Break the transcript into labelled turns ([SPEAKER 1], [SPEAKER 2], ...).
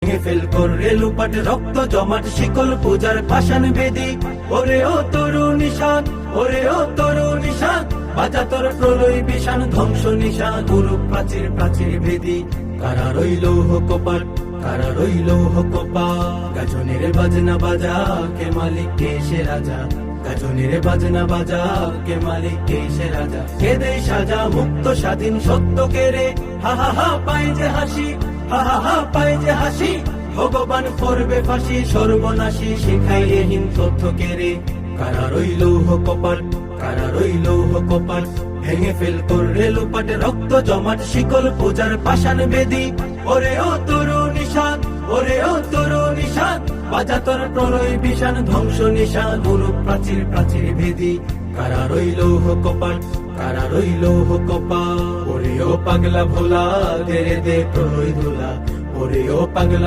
[SPEAKER 1] ভেঙে ফেল কররে লুপাট রক্ত জমাট শিকল পূজার পাষাণ বেদি। ওরে ও তরু নিশান, ওরে ও তরু নিশান, বাজা তোর প্রলয় বিষান ধ্বংস নিশান গুরু প্রাচীর প্রাচীর ভেদি। কারা রইল কপাট, কারা রইল কপাট, গাজনের বাজনা বাজা কে মালিক কে সে রাজা। গাজনের বাজনা বাজা কে মালিক কে সে রাজা। কে দেয় সাজা মুক্ত স্বাধীন সত্য কে রে, হা হা হা পায় যে হাসি, হা হা হা পায় যে হাসি। ভগবান করবে ফাঁসি সর্বনাশী শিখাইহীন তথ্য কে রে। কারা রইল কপাট, কারা রইল কপাট, ভেঙে ফেল কররে লুপাট রক্ত জমাট শিকল পূজার পাষাণ বেদি। ওরে ও তরু নিশান, ওরে ও তরু নিশান, বাজা তোর প্রলয় বিষান ধ্বংস নিশান গুরু প্রাচীর প্রাচীর ভেদি। কারা রইল কপাট, কারা রইল কপাট, ওরে ও পাগলা ভোলা দে রে দে প্রলয় ধুলা। ওরে ও পাগলা